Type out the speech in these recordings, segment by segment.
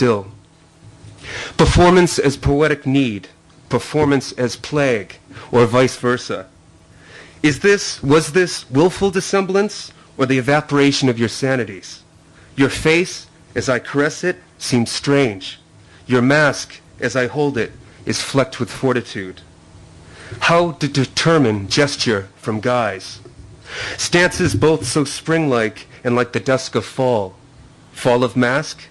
still. Performance as poetic need, performance as plague, or vice versa. Was this willful dissemblance, or the evaporation of your sanities? Your face, as I caress it, seems strange. Your mask, as I hold it, is flecked with fortitude. How to determine gesture from guise? Stances both so spring-like and like the dusk of fall. Fall of mask?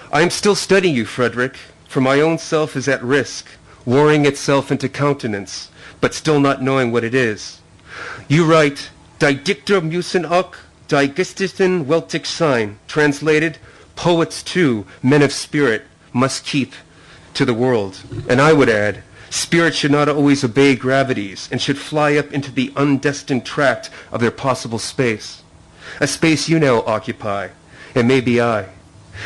I am still studying you, Frederick, for my own self is at risk, warring itself into countenance, but still not knowing what it is. You write, Die Dichter müssen auch die Geistigen Weltig sein, translated, poets too, men of spirit, must keep to the world. And I would add, spirit should not always obey gravities and should fly up into the undestined tract of their possible space. A space you now occupy, and maybe I.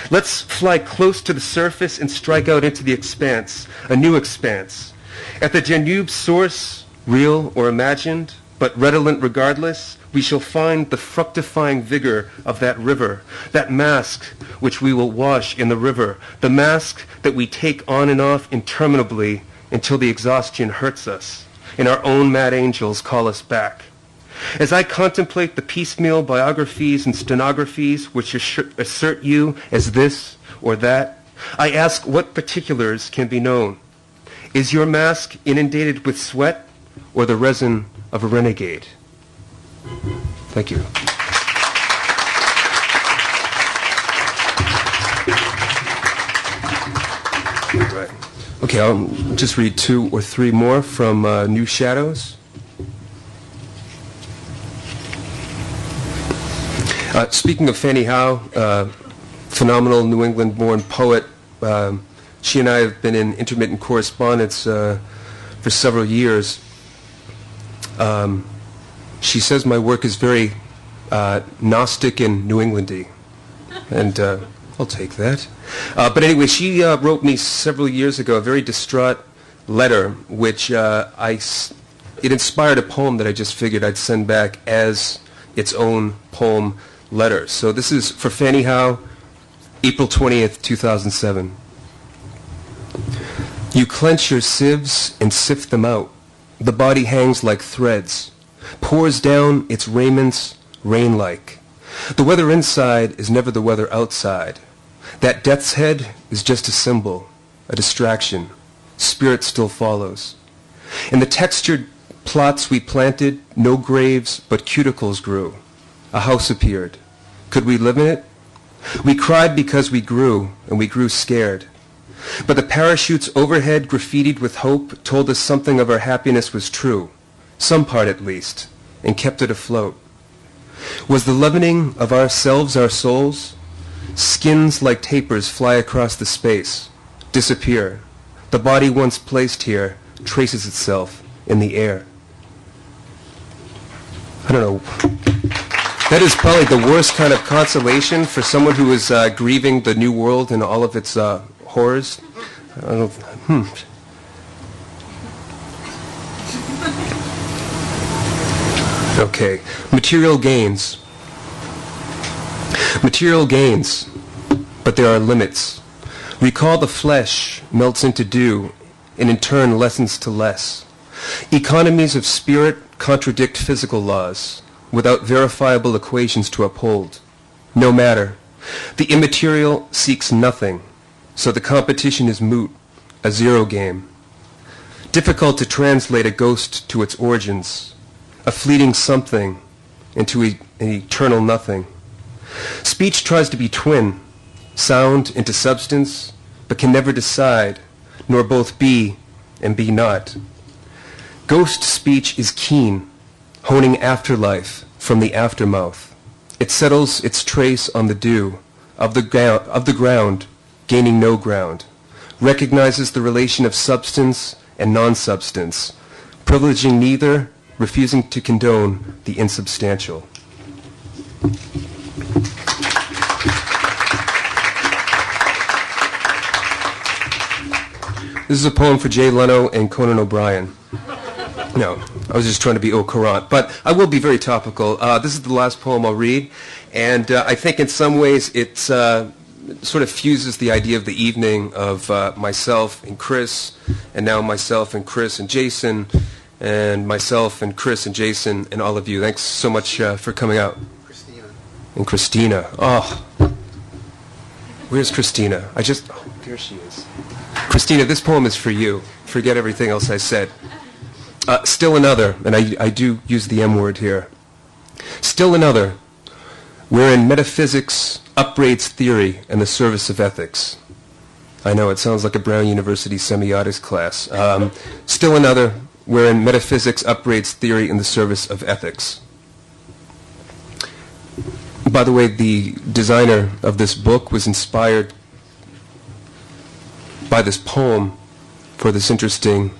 Let's fly close to the surface and strike out into the expanse, a new expanse. At the Danube's source, real or imagined, but redolent regardless, we shall find the fructifying vigor of that river, that mask which we will wash in the river, the mask that we take on and off interminably until the exhaustion hurts us, and our own mad angels call us back. As I contemplate the piecemeal biographies and stenographies which assert you as this or that, I ask what particulars can be known. Is your mask inundated with sweat or the resin of a renegade? Thank you. Right. Okay, I'll just read 2 or 3 more from New Shadows. Speaking of Fanny Howe, phenomenal New England-born poet, she and I have been in intermittent correspondence for several years. She says my work is very Gnostic and New Englandy, and I'll take that. But anyway, she wrote me several years ago a very distraught letter, which it inspired a poem that I just figured I'd send back as its own poem letter. So this is for Fanny Howe, April 20th, 2007. You clench your sieves and sift them out. The body hangs like threads, pours down its raiments rain-like. The weather inside is never the weather outside. That death's head is just a symbol, a distraction. Spirit still follows. In the textured plots we planted, no graves but cuticles grew. A house appeared. Could we live in it? We cried because we grew, and we grew scared. But the parachutes overhead, graffitied with hope, told us something of our happiness was true, some part at least, and kept it afloat. Was the leavening of ourselves our souls? Skins like tapers fly across the space, disappear. The body once placed here traces itself in the air. I don't know. That is probably the worst kind of consolation for someone who is grieving the New World and all of its horrors. I don't know. Okay. Material gains. Material gains, but there are limits. Recall the flesh melts into dew, and in turn lessens to less. Economies of spirit contradict physical laws, without verifiable equations to uphold. No matter. The immaterial seeks nothing, so the competition is moot, a zero game. Difficult to translate a ghost to its origins, a fleeting something into an eternal nothing. Speech tries to be twin, sound into substance, but can never decide, nor both be and be not. Ghost speech is keen, honing afterlife from the aftermouth. It settles its trace on the dew of the ground, gaining no ground, recognizes the relation of substance and non-substance, privileging neither, refusing to condone the insubstantial. This is a poem for Jay Leno and Conan O'Brien. No, I was just trying to be au courant, but I will be very topical. This is the last poem I'll read, and I think in some ways it's sort of fuses the idea of the evening of myself and Chris, and now myself and Chris and Jason, and myself and Chris and Jason and all of you. Thanks so much for coming out. Christina. And Christina. Oh. Where's Christina? Oh, there she is. Christina, this poem is for you. Forget everything else I said. Still another, and I do use the M word here. Still another, wherein metaphysics upbraids theory in the service of ethics. I know, it sounds like a Brown University semiotics class. Still another, wherein metaphysics upbraids theory in the service of ethics. By the way, the designer of this book was inspired by this poem for this interesting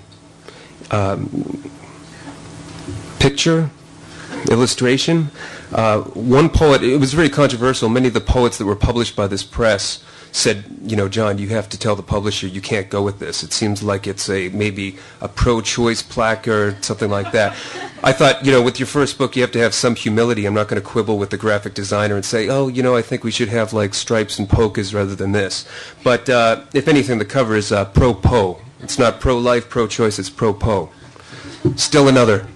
picture, illustration. One poet, it was very controversial. Many of the poets that were published by this press said, you know, John, you have to tell the publisher you can't go with this. It seems like it's maybe a pro-choice placard, something like that. I thought, you know, with your first book, you have to have some humility. I'm not going to quibble with the graphic designer and say, oh, you know, I think we should have like stripes and polkas rather than this. But if anything, the cover is pro-po. It's not pro-life, pro-choice, it's pro-po. Still another.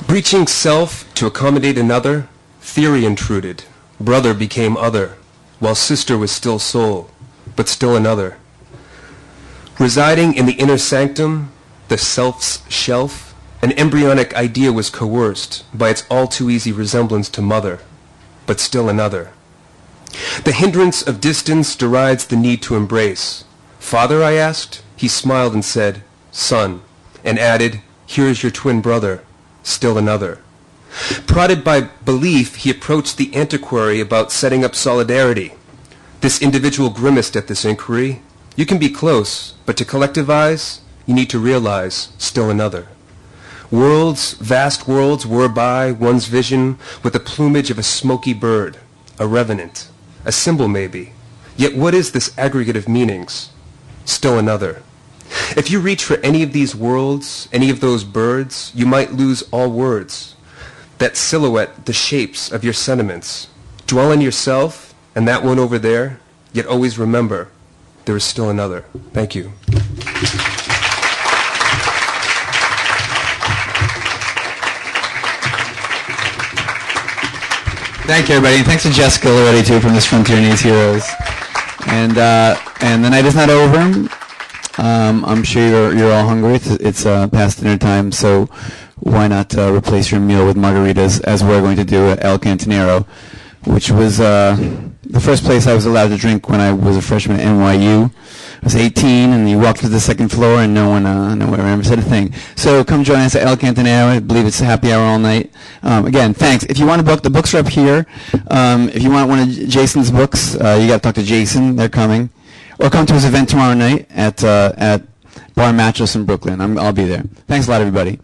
Breaching self to accommodate another, theory intruded. Brother became other, while sister was still soul, but still another. Residing in the inner sanctum, the self's shelf, an embryonic idea was coerced by its all-too-easy resemblance to mother, but still another. The hindrance of distance derides the need to embrace. Father, I asked. He smiled and said, son, and added, here is your twin brother, still another. Prodded by belief, he approached the antiquary about setting up solidarity. This individual grimaced at this inquiry. You can be close, but to collectivize, you need to realize still another. Worlds, vast worlds, whir by one's vision with the plumage of a smoky bird, a revenant, a symbol maybe. Yet what is this aggregate of meanings? Still another. If you reach for any of these worlds, any of those birds, you might lose all words that silhouette the shapes of your sentiments. Dwell on yourself and that one over there, yet always remember there is still another. Thank you. Thank you, everybody. And thanks to Jessica already, too, from this Frontier Needs Heroes. And the night is not over. I'm sure you're all hungry. It's past dinner time, so why not replace your meal with margaritas, as we're going to do at El Cantinero, which was the first place I was allowed to drink when I was a freshman at NYU. I was 18, and you walked to the second floor, and no one ever said a thing. So come join us at El Cantinero. I believe it's a happy hour all night. Again, thanks. If you want a book, the books are up here. If you want one of Jason's books, you got to talk to Jason. They're coming. Or come to his event tomorrow night at Bar Mattress in Brooklyn. I'll be there. Thanks a lot, everybody.